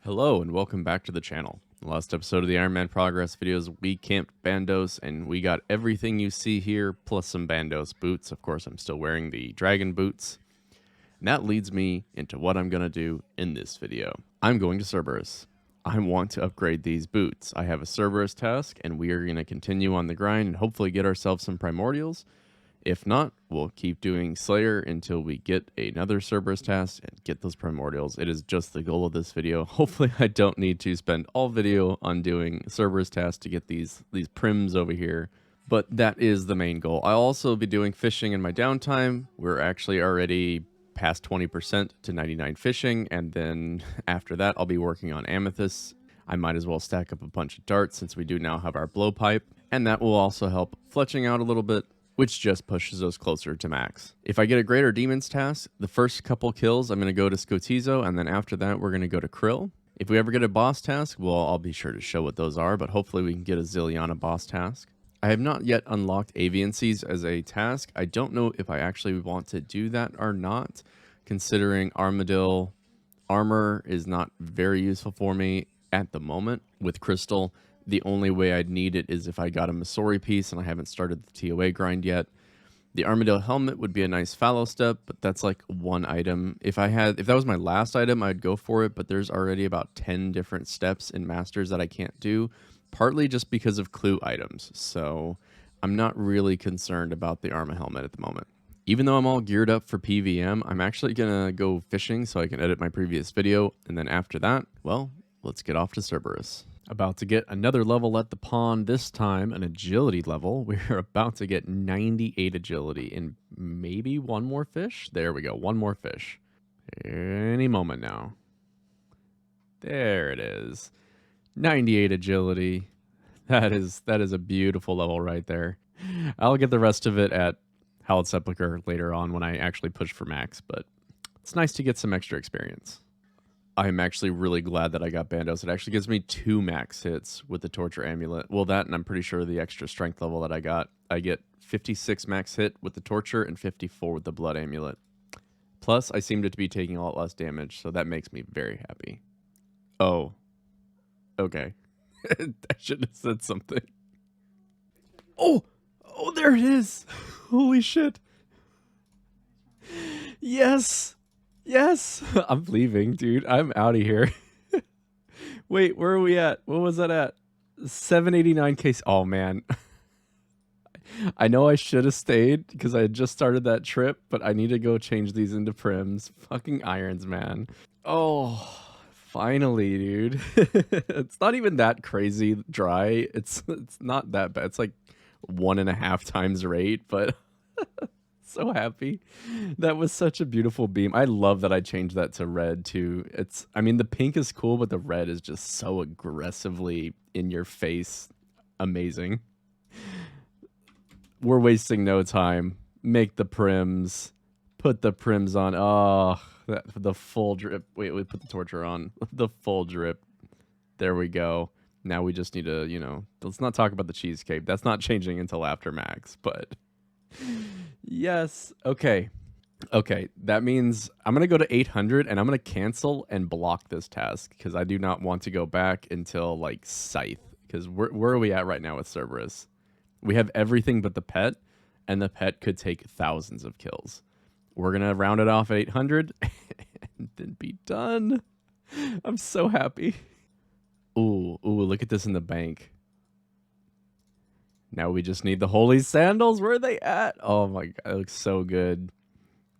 Hello and welcome back to the channel. The last episode of the Iron Man Progress videos, we camped Bandos and we got everything you see here, plus some Bandos boots. Of course, I'm still wearing the dragon boots. And that leads me into what I'm going to do in this video. I'm going to Cerberus. I want to upgrade these boots. I have a Cerberus task and we are going to continue on the grind and hopefully get ourselves some primordials. If not, we'll keep doing Slayer until we get another Cerberus task and get those primordials. It is just the goal of this video. Hopefully I don't need to spend all video on doing Cerberus tasks to get these prims over here. But that is the main goal. I'll also be doing fishing in my downtime. We're actually already past 20% to 99 fishing. And then after that, I'll be working on amethysts. I might as well stack up a bunch of darts since we do now have our blowpipe. And that will also help fletching out a little bit, which just pushes us closer to max. If I get a Greater Demons task, the first couple kills, I'm going to go to Skotizo, and then after that, we're going to go to Krill. If we ever get a boss task, well, I'll be sure to show what those are, but hopefully we can get a Zilliana boss task. I have not yet unlocked Avian Seas as a task. I don't know if I actually want to do that or not, considering Armadil armor is not very useful for me at the moment with Crystal. The only way I'd need it is if I got a Masori piece and I haven't started the TOA grind yet. The Armadillo helmet would be a nice fallow step, but that's like one item. If that was my last item, I'd go for it, but there's already about 10 different steps in Masters that I can't do, partly just because of clue items. So I'm not really concerned about the Arma helmet at the moment. Even though I'm all geared up for PVM, I'm actually gonna go fishing so I can edit my previous video, and then after that, well, let's get off to Cerberus. About to get another level at the pond, this time an agility level. We're about to get 98 agility and maybe one more fish. There we go, one more fish. Any moment now. There it is. 98 agility. That is a beautiful level right there. I'll get the rest of it at Hallowed Sepulchre later on when I actually push for max, but it's nice to get some extra experience. I'm actually really glad that I got Bandos. It actually gives me 2 max hits with the Torture Amulet. Well, that, and I'm pretty sure the extra strength level that I got. I get 56 max hit with the Torture and 54 with the Blood Amulet. Plus, I seem to be taking a lot less damage, so that makes me very happy. Oh. Okay. I should have said something. Oh! Oh, there it is! Holy shit. Yes! Yes! I'm leaving, dude. I'm out of here. Wait, where are we at? What was that at? 789 case. Oh, man. I know I should have stayed because I had just started that trip, but I need to go change these into prims. Fucking irons, man. Oh, finally, dude. It's not even that crazy dry. It's not that bad. It's like 1.5 times rate, but... So happy. That was such a beautiful beam. I love that I changed that to red too. I mean, the pink is cool, but the red is just so aggressively in your face. Amazing. We're wasting no time. Make the prims. Put the prims on. Oh, the full drip. Wait, we put the torture on. The full drip. There we go. Now we just need to, let's not talk about the cheesecake. That's not changing until after max, but... Yes. Okay. That means I'm going to go to 800 and I'm going to cancel and block this task because I do not want to go back until like Scythe. Because where are we at right now with Cerberus? We have everything but the pet, and the pet could take thousands of kills. We're going to round it off at 800 and then be done. I'm so happy. Ooh, look at this in the bank. Now we just need the holy sandals. Where are they at? Oh my god, it looks so good.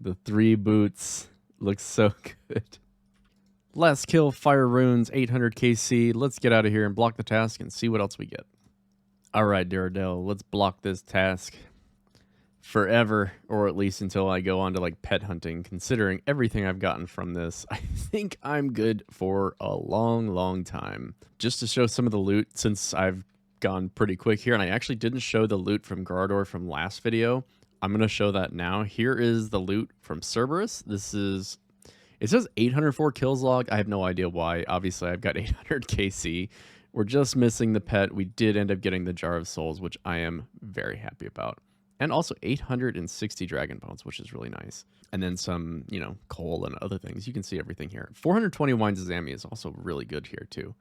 The 3 boots looks so good. Last kill, fire runes, 800 KC. Let's get out of here and block the task and see what else we get. All right, Daredevil, let's block this task forever, or at least until I go on to like pet hunting. Considering everything I've gotten from this, I think I'm good for a long time. Just to show some of the loot, since I've gone pretty quick here, and I actually didn't show the loot from Gardor from last video. I'm going to show that now. Here is the loot from Cerberus. It says 804 kills log. I have no idea why. Obviously, I've got 800 KC. We're just missing the pet. We did end up getting the Jar of Souls, which I am very happy about. And also 860 Dragon Bones, which is really nice. And then some, you know, coal and other things. You can see everything here. 420 Wines of Zami is also really good here, too.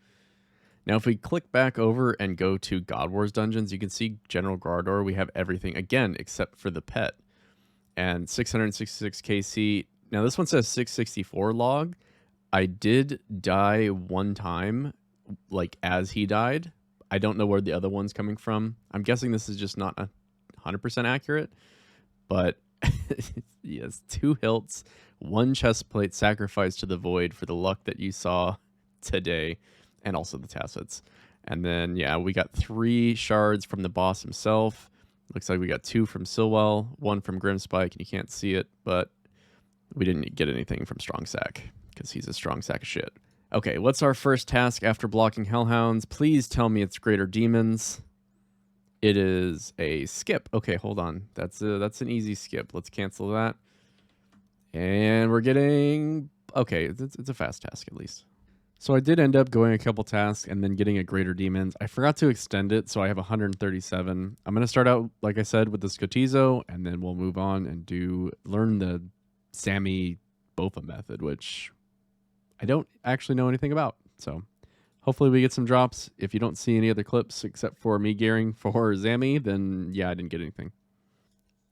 Now, if we click back over and go to God Wars Dungeons, you can see General Gardor. We have everything, again, except for the pet. And 666 KC. Now, this one says 664 log. I did die one time, like, as he died. I don't know where the other one's coming from. I'm guessing this is just not 100% accurate, but yes, 2 hilts, 1 chest plate sacrificed to the void for the luck that you saw today, and also the tassets. And then, yeah, we got 3 shards from the boss himself. Looks like we got 2 from Silwell, 1 from Grimspike, and you can't see it, but we didn't get anything from Strong Sack, because he's a strong sack of shit. Okay, what's our first task after blocking Hellhounds? Please tell me it's Greater Demons. It is a skip. Okay, hold on. That's an easy skip. Let's cancel that. And we're getting... Okay, it's a fast task at least. So I did end up going a couple tasks and then getting a Greater Demons. I forgot to extend it, so I have 137. I'm going to start out, like I said, with the Skotizo, and then we'll move on and learn the Zami Bofa method, which I don't actually know anything about. So hopefully we get some drops. If you don't see any other clips except for me gearing for Zami, then yeah, I didn't get anything.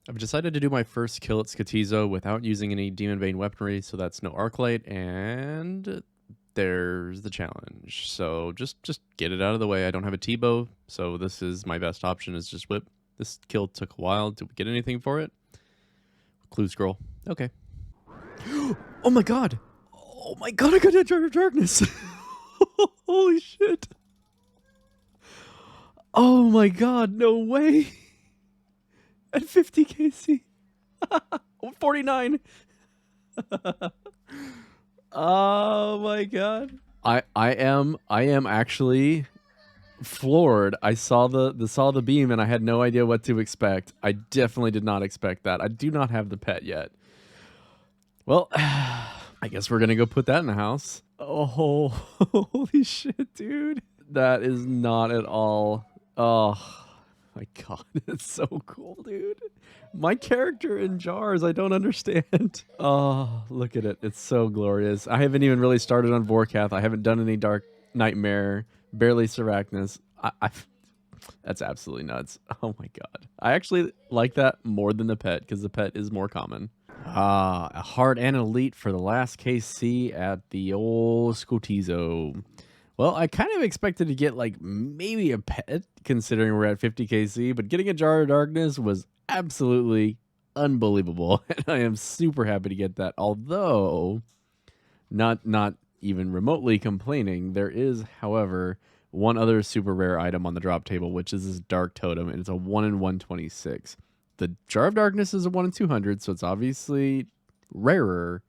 I've decided to do my first kill at Skotizo without using any Demon Bane weaponry, so that's no Arclight, and there's the challenge. So just get it out of the way. I don't have a T-bow, so this is my best option, is just whip. This kill took a while. Did we get anything for it? Clue scroll. Okay. Oh my god! Oh my god, I got a Jar of Darkness! Holy shit! Oh my god, no way! At 50 KC. 49. Oh my god. I am actually floored. I saw the beam and I had no idea what to expect. I definitely did not expect that. I do not have the pet yet. Well, I guess we're gonna go put that in the house. Oh, holy shit, dude. That is not at all. Oh my god, it's so cool, dude. My character in jars, I don't understand. Oh, look at it. It's so glorious. I haven't even really started on Vorkath. I haven't done any Dark Nightmare, barely Seracnus. That's absolutely nuts. Oh my god. I actually like that more than the pet, because the pet is more common. A hard and elite for the last KC at the old Skotizo. Well, I kind of expected to get like maybe a pet, considering we're at 50 KC, but getting a Jar of Darkness was absolutely unbelievable, and I am super happy to get that. Although, not even remotely complaining. There is, however, one other super rare item on the drop table, which is this Dark Totem, and it's a 1 in 126. The Jar of Darkness is a 1 in 200, so it's obviously rarer.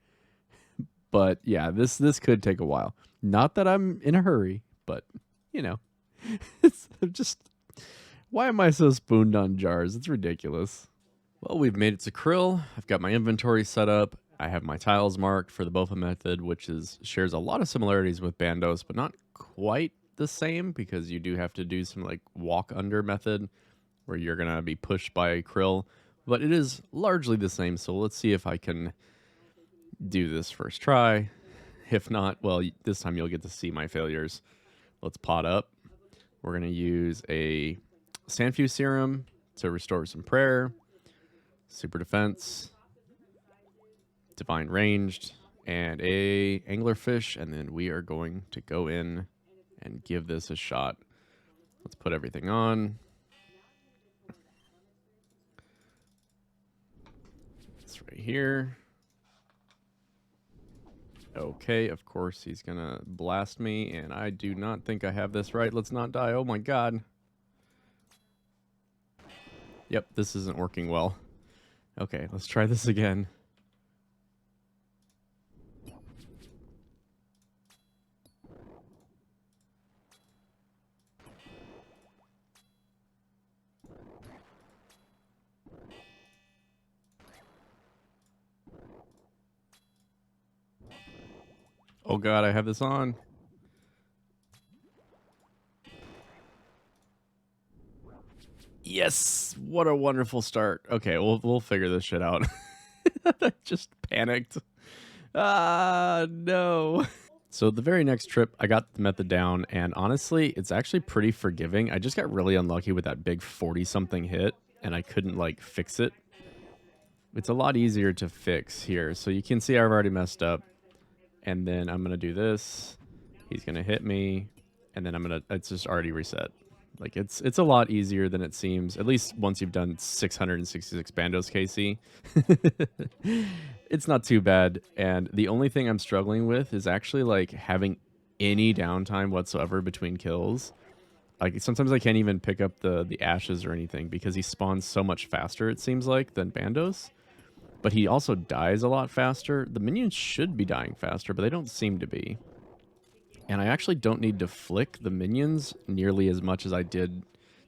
But yeah, this could take a while. Not that I'm in a hurry, but you know, it's just, why am I so spooned on jars? It's ridiculous. Well, we've made it to Krill. I've got my inventory set up. I have my tiles marked for the Bofa method, which shares a lot of similarities with Bandos, but not quite the same, because you do have to do some like walk under method where you're gonna be pushed by a Krill, but it is largely the same. So let's see if I can do this first try. If not, well, this time you'll get to see my failures. Let's pot up. We're gonna use a Sandfuse Serum to restore some prayer, super defense, divine ranged, and a anglerfish, and then we are going to go in and give this a shot. Let's put everything on. It's right here. Okay, of course he's gonna blast me, and I do not think I have this right. Let's not die. Oh my god. Yep, this isn't working well. Okay, let's try this again. Oh god, I have this on. Yes, what a wonderful start. Okay, we'll figure this shit out. I just panicked. Ah, no. So the very next trip, I got the method down, and honestly, it's actually pretty forgiving. I just got really unlucky with that big 40-something hit, and I couldn't, like, fix it. It's a lot easier to fix here. So you can see I've already messed up, and then I'm going to do this. He's going to hit me, and then it's just already reset. Like, it's a lot easier than it seems, at least once you've done 666 Bandos KC. It's not too bad, and the only thing I'm struggling with is actually, like, having any downtime whatsoever between kills. Like, sometimes I can't even pick up the ashes or anything because he spawns so much faster, it seems like, than Bandos. But he also dies a lot faster. The minions should be dying faster, but they don't seem to be. And I actually don't need to flick the minions nearly as much as I did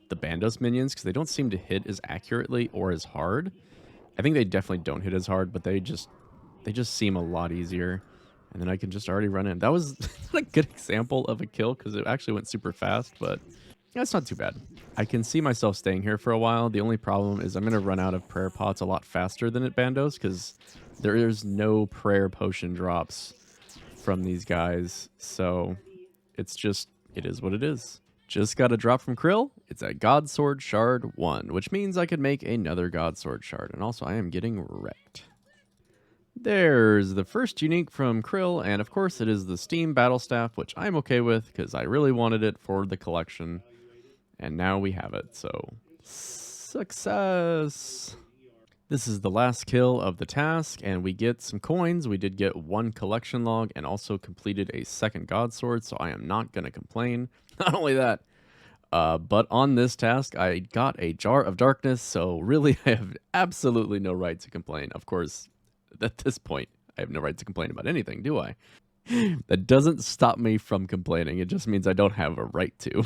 the Bandos minions because they don't seem to hit as accurately or as hard. I think they definitely don't hit as hard, but they just seem a lot easier. And then I can just already run in. That was a good example of a kill because it actually went super fast, but that's not too bad. I can see myself staying here for a while. The only problem is I'm going to run out of prayer pots a lot faster than at Bandos because there is no prayer potion drops from these guys. So it's just, it is what it is. Just got a drop from Krill. It's a God Sword Shard 1, which means I could make another God Sword Shard. And also I am getting wrecked. There's the first unique from Krill, and of course it is the Steam Battle Staff, which I'm okay with because I really wanted it for the collection. And now we have it, so success! This is the last kill of the task, and we get some coins. We did get 1 collection log and also completed a second God Sword, so I am not going to complain. Not only that, but on this task, I got a Jar of Darkness, so really I have absolutely no right to complain. Of course, at this point, I have no right to complain about anything, do I? That doesn't stop me from complaining. It just means I don't have a right to.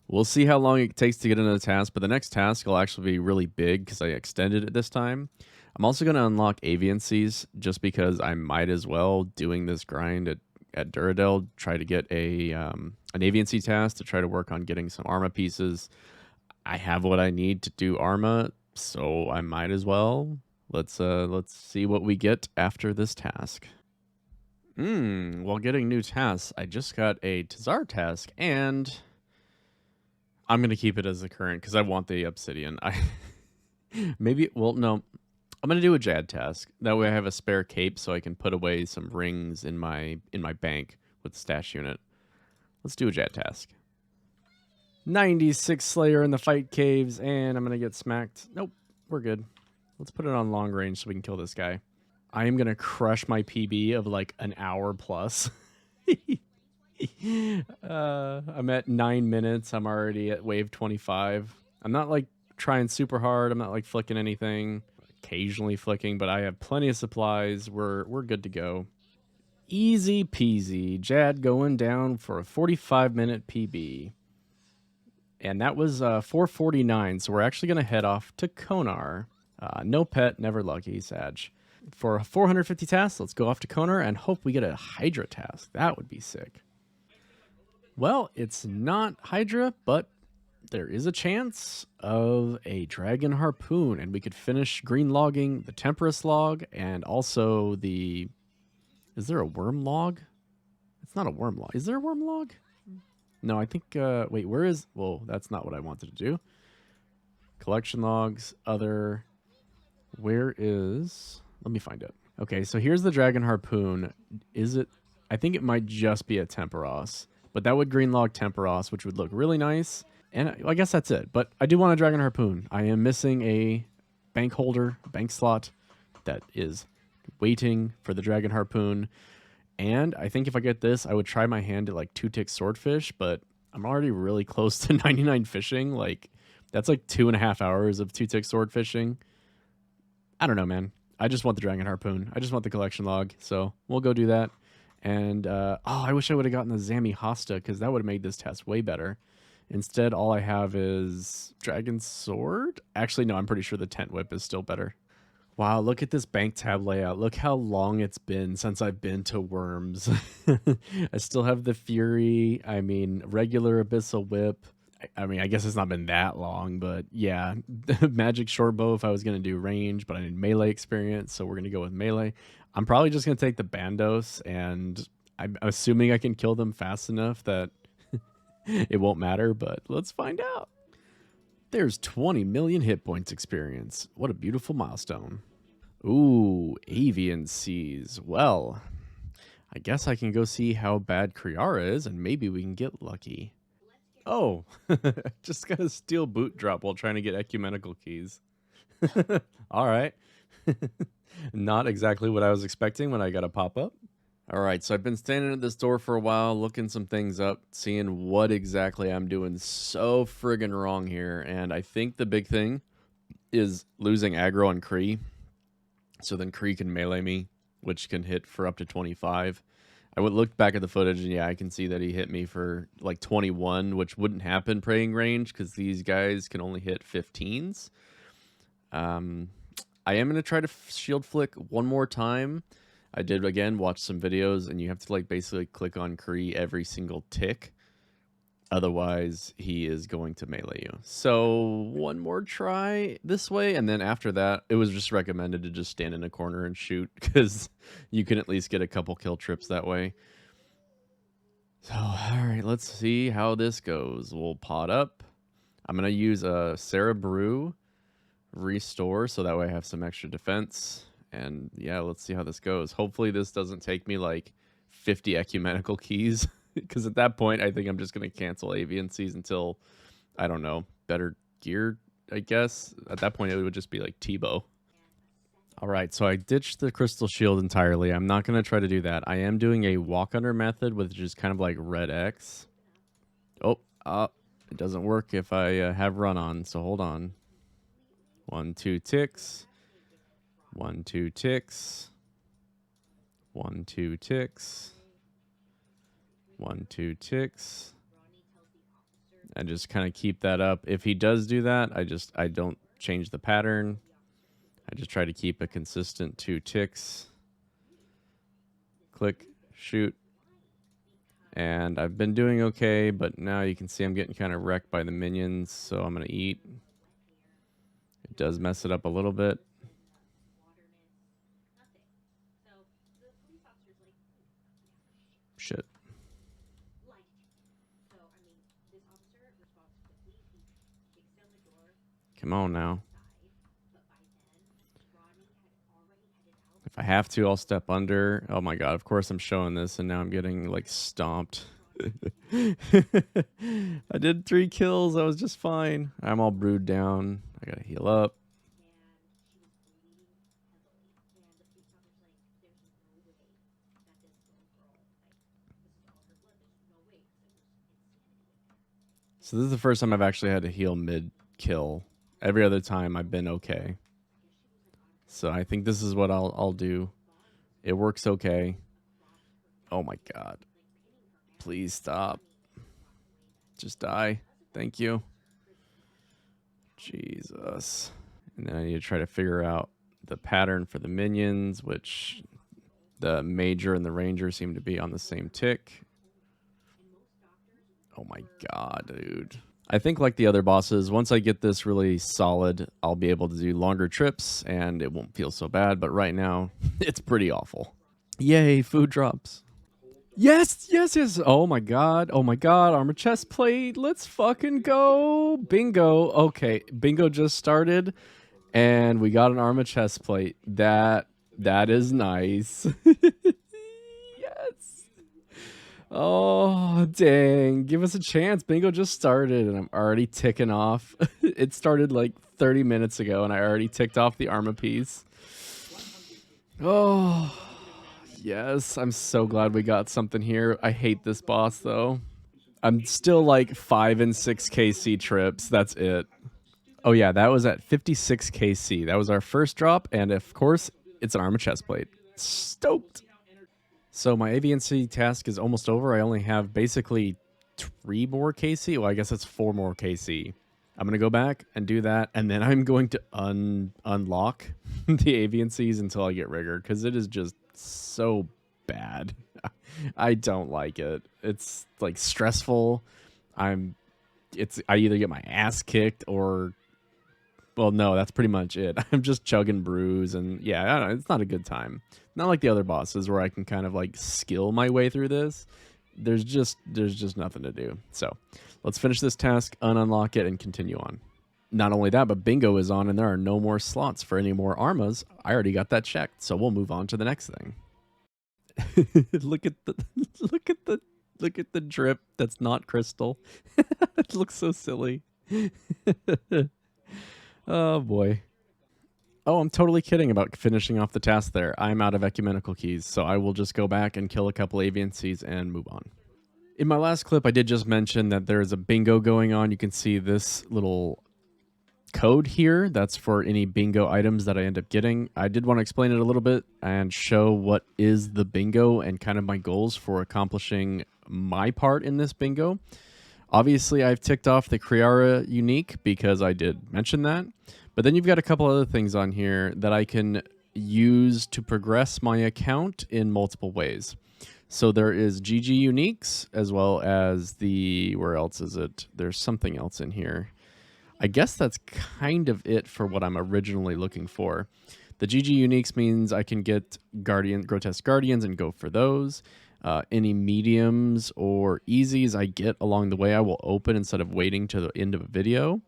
We'll see how long it takes to get into the task, but the next task will actually be really big because I extended it this time. I'm also going to unlock Aviancies just because I might as well, doing this grind at Duradel, try to get an Aviancy task to try to work on getting some Arma pieces. I have what I need to do Arma, so I might as well. Let's see what we get after this task. While getting new tasks, I just got a Tazar task, and I'm going to keep it as the current because I want the obsidian. Well, no. I'm going to do a Jad task. That way I have a spare cape so I can put away some rings in my bank with the stash unit. Let's do a Jad task. 96 Slayer in the fight caves, and I'm going to get smacked. Nope, we're good. Let's put it on long range so we can kill this guy. I am going to crush my PB of like an hour plus. I'm at 9 minutes. I'm already at wave 25. I'm not like trying super hard. I'm not like flicking anything. Occasionally flicking, but I have plenty of supplies. We're good to go. Easy peasy. Jad going down for a 45-minute PB. And that was 449, so we're actually going to head off to Konar. No pet, never lucky, Sag. For a 450 task, let's go off to Konar and hope we get a Hydra task. That would be sick. Well, it's not Hydra, but there is a chance of a Dragon Harpoon, and we could finish green logging the Temperous log, and also the... Is there a worm log? It's not a worm log. Is there a worm log? No, I think... wait, where is... Well, that's not what I wanted to do. Collection logs, other... Where is... Let me find it. Okay, so here's the Dragon Harpoon. Is it... I think it might just be a Temperos. But that would green log Temperos, which would look really nice. And I guess that's it. But I do want a Dragon Harpoon. I am missing a bank holder, bank slot that is waiting for the Dragon Harpoon. And I think if I get this, I would try my hand at like 2-tick swordfish, but I'm already really close to 99 fishing. Like, that's like 2.5 hours of 2-tick sword fishing. I don't know, man. I just want the Dragon Harpoon. I just want the collection log. So we'll go do that. And, I wish I would have gotten the Zami Hosta because that would have made this test way better. Instead, all I have is Dragon Sword. Actually, no, I'm pretty sure the Tent Whip is still better. Wow, look at this bank tab layout. Look how long it's been since I've been to Worms. I still have the Fury. I mean, regular Abyssal Whip. I mean, I guess it's not been that long, but yeah, magic short bow if I was gonna do range, but I need melee experience, so we're gonna go with melee. I'm probably just gonna take the Bandos, and I'm assuming I can kill them fast enough that it won't matter, but let's find out. There's 20 million hit points experience. What a beautiful milestone. Ooh, Avian Seas. Well, I guess I can go see how bad Kriara is, and maybe we can get lucky. Oh, just got a steel boot drop while trying to get ecumenical keys. All right. Not exactly what I was expecting when I got a pop up. All right, so I've been standing at this door for a while, looking some things up, seeing what exactly I'm doing so friggin' wrong here. And I think the big thing is losing aggro on Kree. So then Kree can melee me, which can hit for up to 25. I would look back at the footage, and yeah, I can see that he hit me for like 21, which wouldn't happen praying range because these guys can only hit 15s. I am going to try to shield flick one more time. I did, again, watch some videos, and you have to like basically click on Kree every single tick. Otherwise, he is going to melee you. So one more try this way, and then after that, it was just recommended to just stand in a corner and shoot, because you can at least get a couple kill trips that way. So, all right, let's see how this goes. We'll pot up. I'm going to use a Sarah Brew restore, so that way I have some extra defense. And yeah, let's see how this goes. Hopefully this doesn't take me like 50 ecumenical keys, because at that point I think I'm just going to cancel Avian Seas until, I don't know, better gear, I guess. At that point it would just be like Tebow. All right, so I ditched the crystal shield entirely. I'm not going to try to do that. I am doing a walk under method, which is kind of like red X. Oh, it doesn't work if I have run on, so hold on. 1, 2 ticks. 1, 2 ticks. 1, 2 ticks. 1, 2 ticks. And just kind of keep that up. If he does do that, I don't change the pattern. I just try to keep a consistent 2 ticks. Click, shoot. And I've been doing okay, but now you can see I'm getting kind of wrecked by the minions, so I'm going to eat. It does mess it up a little bit. Shit. Come on now. If I have to, I'll step under. Oh my god, of course I'm showing this, and now I'm getting, like, stomped. I did 3 kills. I was just fine. I'm all brewed down. I gotta heal up. So this is the first time I've actually had to heal mid-kill. Every other time I've been okay. So I think this is what I'll do. It works okay. Oh my god. Please stop. Just die. Thank you. Jesus. And then I need to try to figure out the pattern for the minions, which the Major and the Ranger seem to be on the same tick. Oh my god, dude. I think like the other bosses, once I get this really solid, I'll be able to do longer trips and it won't feel so bad. But right now, it's pretty awful. Yay, food drops. Yes, yes, yes. Oh my god. Oh my god. Armor chest plate. Let's fucking go. Bingo. Okay, bingo just started and we got an armor chest plate. That is nice. Yes. Oh, dang. Give us a chance. Bingo just started and I'm already ticking off. It started like 30 minutes ago and I already ticked off the armor piece. Oh, yes. I'm so glad we got something here. I hate this boss though. I'm still like 5 and 6 KC trips. That's it. Oh yeah, that was at 56 KC. That was our first drop, and of course, it's an armor chest plate. Stoked. So my AVNC task is almost over. I only have basically 3 more KC. Well, I guess it's 4 more KC. I'm going to go back and do that, and then I'm going to unlock the AVNCs until I get rigor, because it is just so bad. I don't like it. It's like stressful. I'm I either get my ass kicked or, well, no, that's pretty much it. I'm just chugging brews, and yeah, I don't know, it's not a good time. Not like the other bosses where I can kind of like skill my way through this. There's just nothing to do. So let's finish this task, unlock it, and continue on. Not only that, but bingo is on, and there are no more slots for any more armas. I already got that checked, so we'll move on to the next thing. look at the drip that's not crystal. It looks so silly. Oh boy. Oh, I'm totally kidding about finishing off the task there. I'm out of ecumenical keys, so I will just go back and kill a couple avian seeds and move on. In my last clip, I did just mention that there is a bingo going on. You can see this little code here. That's for any bingo items that I end up getting. I did want to explain it a little bit and show what is the bingo and kind of my goals for accomplishing my part in this bingo. Obviously, I've ticked off the Kriara unique because I did mention that. But then you've got a couple other things on here that I can use to progress my account in multiple ways. So there is GG uniques as well as the, where else is it? There's something else in here. I guess that's kind of it for what I'm originally looking for. The GG uniques means I can get grotesque guardians and go for those. Any mediums or easies I get along the way, I will open instead of waiting to the end of a video.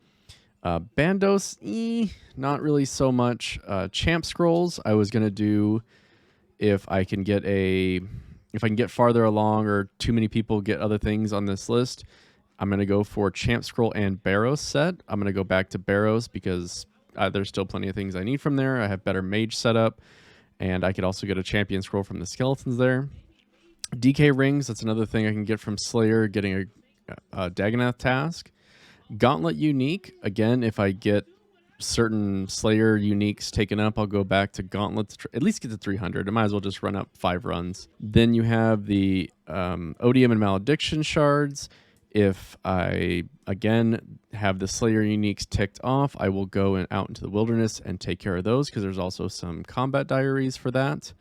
Bandos, not really so much. Champ scrolls, I was gonna do if I can get farther along or too many people get other things on this list. I'm gonna go for Champ Scroll and Barrows set. I'm gonna go back to Barrows because there's still plenty of things I need from there. I have better mage setup, and I could also get a Champion Scroll from the skeletons there. DK rings, that's another thing I can get from Slayer, getting a Dagonath task. Gauntlet unique, again, if I get certain Slayer uniques taken up, I'll go back to Gauntlet to at least get to 300. I might as well just run up 5 runs. Then you have the Odium and Malediction shards. If I, again, have the Slayer uniques ticked off, I will go out into the wilderness and take care of those because there's also some combat diaries for that.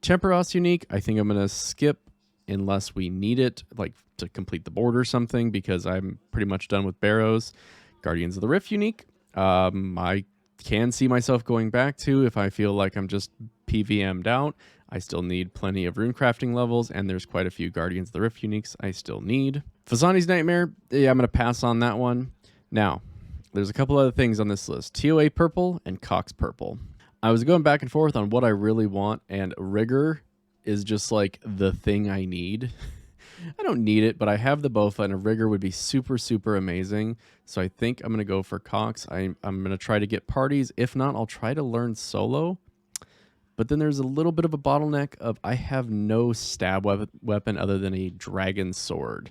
Temperos unique, I think I'm going to skip unless we need it, like to complete the board or something, because I'm pretty much done with Barrows. Guardians of the Rift unique, I can see myself going back to if I feel like I'm just PVM'd out. I still need plenty of rune crafting levels, and there's quite a few Guardians of the Rift uniques I still need. Phazani's Nightmare, yeah, I'm going to pass on that one. Now, there's a couple other things on this list. TOA purple and Cox purple. I was going back and forth on what I really want, and Rigor is just like the thing I need. I don't need it, but I have the Bofa, and a Rigor would be super, super amazing. So I think I'm going to go for Cox. I'm going to try to get parties. If not, I'll try to learn solo. But then there's a little bit of a bottleneck of I have no stab weapon other than a dragon sword.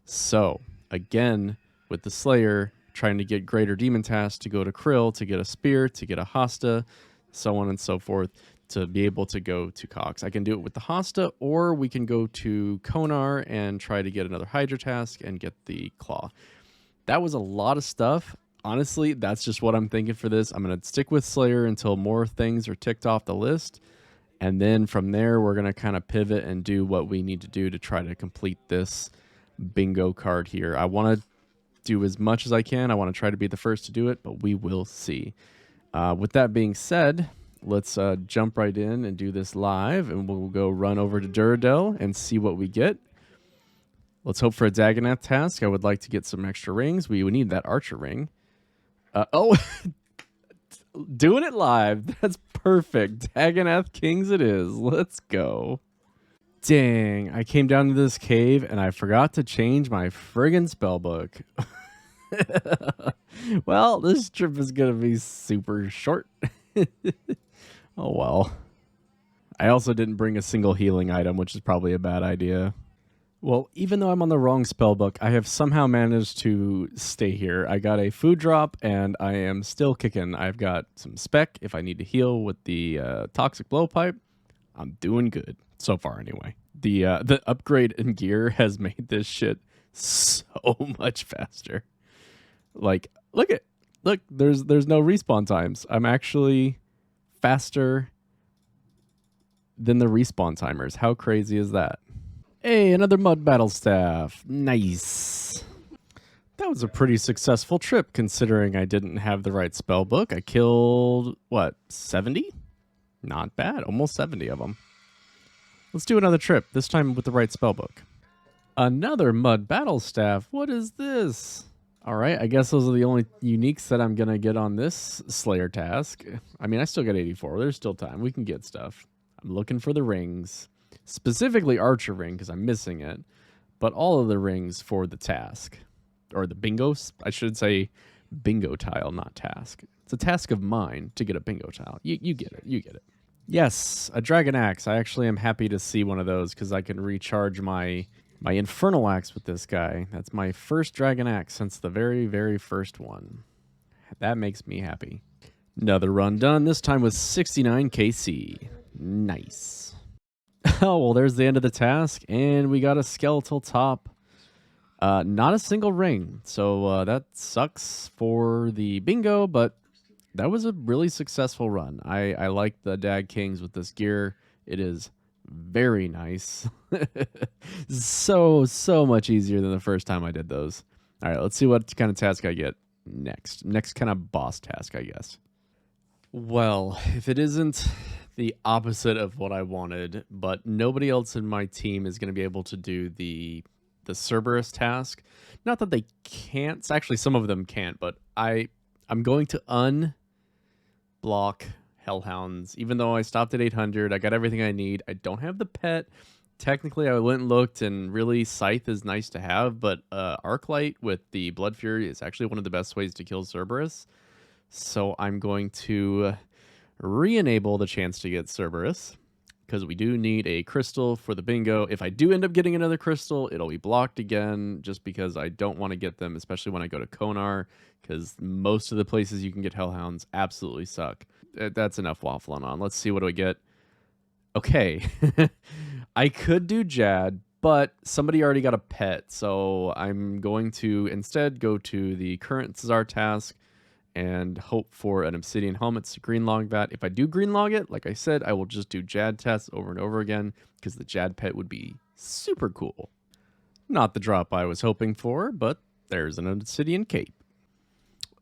So, again, with the Slayer, trying to get Greater Demon Task to go to Krill, to get a Spear, to get a Hasta, so on and so forth, to be able to go to Cox. I can do it with the Hasta, or we can go to Konar and try to get another Hydra task and get the Claw. That was a lot of stuff. Honestly, that's just what I'm thinking for this. I'm going to stick with Slayer until more things are ticked off the list. And then from there, we're going to kind of pivot and do what we need to do to try to complete this bingo card here. I want to do as much as I can. I want to try to be the first to do it, but we will see. With that being said, let's jump right in and do this live, and we'll go run over to Duradel and see what we get. Let's hope for a Dagonath task. I would like to get some extra rings. We would need that Archer ring. Doing it live. That's perfect. Dagonath Kings it is. Let's go. Dang, I came down to this cave and I forgot to change my friggin' spellbook. Well, this trip is going to be super short. Oh, well. I also didn't bring a single healing item, which is probably a bad idea. Well, even though I'm on the wrong spellbook, I have somehow managed to stay here. I got a food drop, and I am still kicking. I've got some spec if I need to heal with the toxic blowpipe. I'm doing good, so far anyway. The upgrade in gear has made this shit so much faster. Like, look, there's no respawn times. I'm actually faster than the respawn timers. How crazy is that? Hey, another mud battle staff. Nice. That That was a pretty successful trip, considering I didn't have the right spell book. I killed, what, 70? Not bad. Almost 70 of them. Let's do another trip, this time with the right spell book. Another Mud Battle Staff. What is this? All right, I guess those are the only uniques that I'm going to get on this Slayer task. I mean, I still got 84. There's still time. We can get stuff. I'm looking for the rings. Specifically Archer Ring, because I'm missing it. But all of the rings for the task. Or the bingo, I should say bingo tile, not task. It's a task of mine to get a bingo tile. You get it. You get it. Yes, a Dragon Axe. I actually am happy to see one of those because I can recharge my Infernal Axe with this guy. That's my first Dragon Axe since the very, very first one. That makes me happy. Another run done, this time with 69 KC. Nice. Oh, well, there's the end of the task, and we got a skeletal top. Not a single ring, so that sucks for the bingo, but that was a really successful run. I like the Dag Kings with this gear. It is very nice. so much easier than the first time I did those. All right, let's see what kind of task I get next. Next kind of boss task, I guess. Well, if it isn't the opposite of what I wanted, but nobody else in my team is going to be able to do the Cerberus task. Not that they can't. Actually, some of them can't, but I'm going to unblock Hellhounds. Even though I stopped at 800, I got everything I need. I don't have the pet. Technically, I went and looked, and really, Scythe is nice to have, but Arclight with the Blood Fury is actually one of the best ways to kill Cerberus. So I'm going to re-enable the chance to get Cerberus, because we do need a crystal for the bingo. If I do end up getting another crystal, it'll be blocked again, just because I don't want to get them, especially when I go to Konar, because most of the places you can get Hellhounds absolutely suck. That's enough waffling on. Let's see, what do I get? Okay. I could do Jad, but somebody already got a pet, so I'm going to instead go to the current Caesar task and hope for an Obsidian Helmet to greenlog that. If I do greenlog it, like I said, I will just do Jad tests over and over again, because the Jad pet would be super cool. Not the drop I was hoping for, but there's an Obsidian Cape.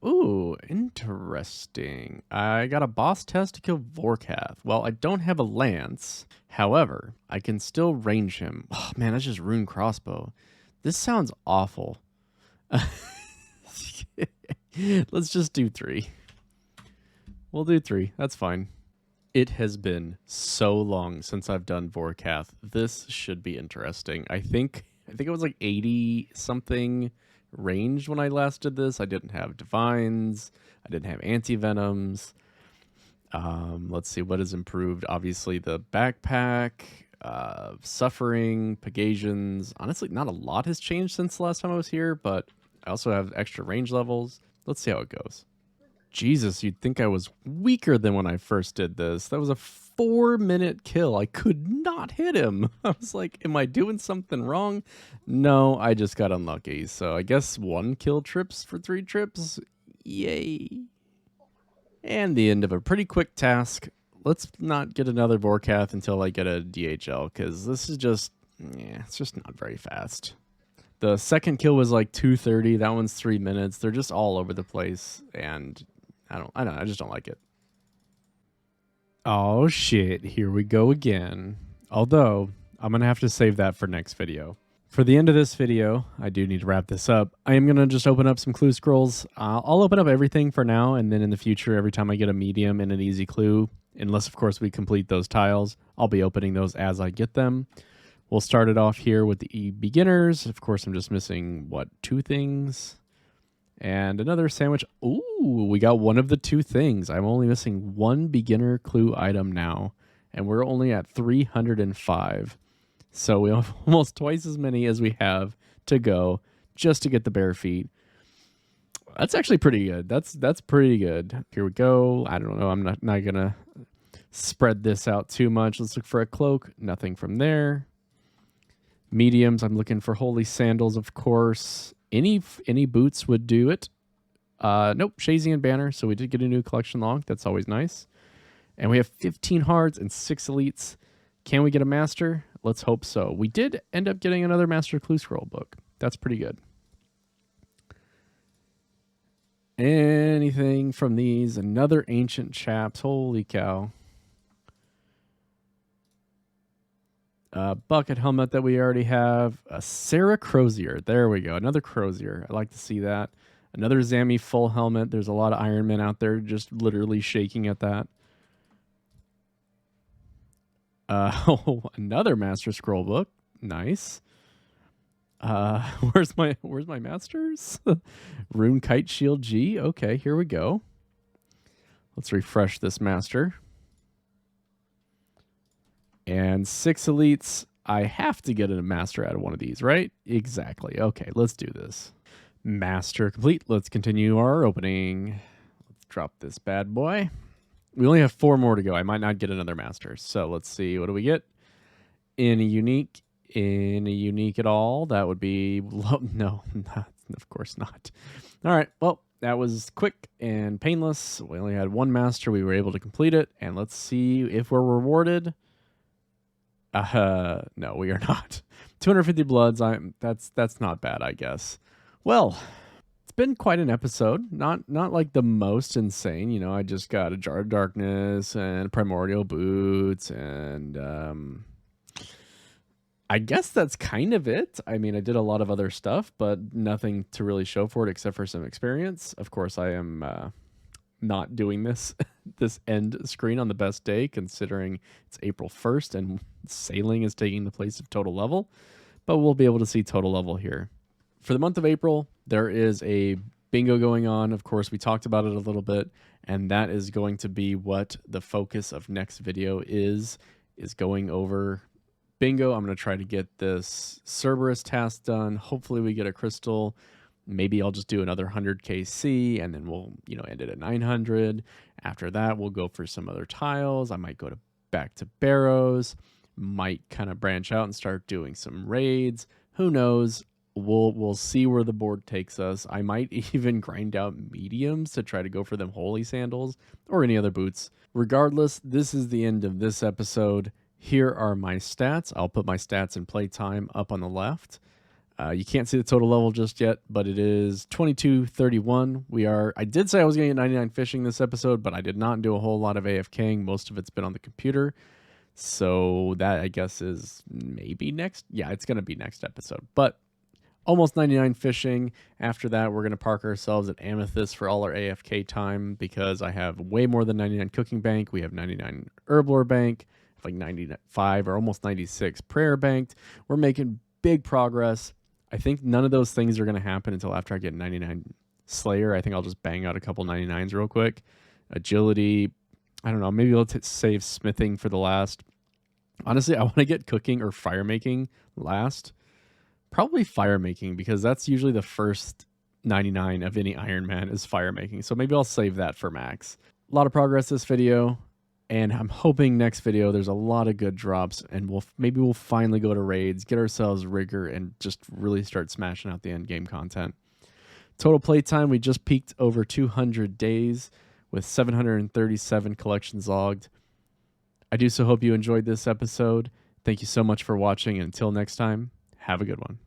Ooh, interesting. I got a boss test to kill Vorkath. Well, I don't have a lance. However, I can still range him. Oh, man, that's just rune crossbow. This sounds awful. Let's just do 3. We'll do 3. That's fine. It has been so long since I've done Vorkath. This should be interesting. I think it was like 80 something ranged when I last did this. I didn't have divines. I didn't have anti-venoms. Let's see what has improved. Obviously the backpack, suffering, Pegasians. Honestly, not a lot has changed since the last time I was here, but I also have extra range levels. Let's see how it goes. Jesus, you'd think I was weaker than when I first did this. That was a 4-minute kill. I could not hit him. I was like, am I doing something wrong? No, I just got unlucky. So I guess 1 kill trips for 3 trips. Yay. And the end of a pretty quick task. Let's not get another Vorkath until I get a DHL, because this is just, it's just not very fast. The second kill was like 2:30. That one's 3 minutes. They're just all over the place, and I just don't like it. Oh shit, here we go again. Although, I'm going to have to save that for next video. For the end of this video, I do need to wrap this up. I am going to just open up some clue scrolls. I'll open up everything for now, and then in the future, every time I get a medium and an easy clue, unless of course we complete those tiles, I'll be opening those as I get them. We'll start it off here with the beginners. Of course, I'm just missing, 2 things? And another sandwich. Ooh, we got one of the 2 things. I'm only missing 1 beginner clue item now, and we're only at 305. So we have almost twice as many as we have to go just to get the bare feet. That's actually pretty good. That's pretty good. Here we go. I don't know. I'm not going to spread this out too much. Let's look for a cloak. Nothing from there. Mediums, I'm looking for holy sandals, of course. Any boots would do it. Nope, Shazian banner. So we did get a new collection log. That's always nice. And we have 15 hards and 6 elites. Can we get a master? Let's hope so. We did end up getting another master clue scroll book. That's pretty good. Anything from these? Another Ancient Chaps. Holy cow. Bucket helmet that we already have. A Sarah Crozier. There we go. Another Crozier. I like to see that. Another Zammy full helmet. There's a lot of Iron Men out there just literally shaking at that. Oh, another Master Scroll book. Nice. Where's my masters? Rune Kite Shield G. Okay, here we go. Let's refresh this master. And 6 elites. I have to get a master out of one of these, right? Exactly. Okay, let's do this. Master complete. Let's continue our opening. Let's drop this bad boy. We only have 4 more to go. I might not get another master. So let's see. What do we get? In a unique at all, that would be no, not, of course not. All right, well, that was quick and painless. We only had 1 master. We were able to complete it, and let's see if we're rewarded. No, we are not. 250 bloods. That's not bad, I guess. Well, it's been quite an episode. Not like the most insane. You know, I just got a Jar of Darkness and Primordial Boots, and I guess that's kind of it. I mean, I did a lot of other stuff, but nothing to really show for it except for some experience. Of course, I am not doing this end screen on the best day, considering it's April 1st and sailing is taking the place of total level. But we'll be able to see total level here. For the month of April, there is a bingo going on. Of course, we talked about it a little bit, and that is going to be what the focus of next video is going over bingo. I'm going to try to get this Cerberus task done. Hopefully we get a crystal. Maybe I'll just do another 100 KC, and then we'll, end it at 900. After that, we'll go for some other tiles. I might go back to Barrows. Might kind of branch out and start doing some raids. Who knows? We'll see where the board takes us. I might even grind out mediums to try to go for them holy sandals or any other boots. Regardless, this is the end of this episode. Here are my stats. I'll put my stats and playtime up on the left. You can't see the total level just yet, but it is 2231. I did say I was going to get 99 fishing this episode, but I did not do a whole lot of AFKing. Most of it's been on the computer. So that, I guess, is maybe next. Yeah, it's going to be next episode. But almost 99 fishing. After that, we're going to park ourselves at Amethyst for all our AFK time because I have way more than 99 cooking bank. We have 99 herblore bank, like 95 or almost 96 prayer banked. We're making big progress. I think none of those things are going to happen until after I get 99 Slayer. I think I'll just bang out a couple 99s real quick. Agility, I don't know. Maybe let's save smithing for the last. Honestly, I want to get cooking or fire making last. Probably fire making because that's usually the first 99 of any Iron Man is fire making. So maybe I'll save that for max. A lot of progress this video. And I'm hoping next video there's a lot of good drops, and maybe we'll finally go to raids, get ourselves rigor, and just really start smashing out the end game content. Total playtime, we just peaked over 200 days with 737 collections logged. I do so hope you enjoyed this episode. Thank you so much for watching, and until next time, have a good one.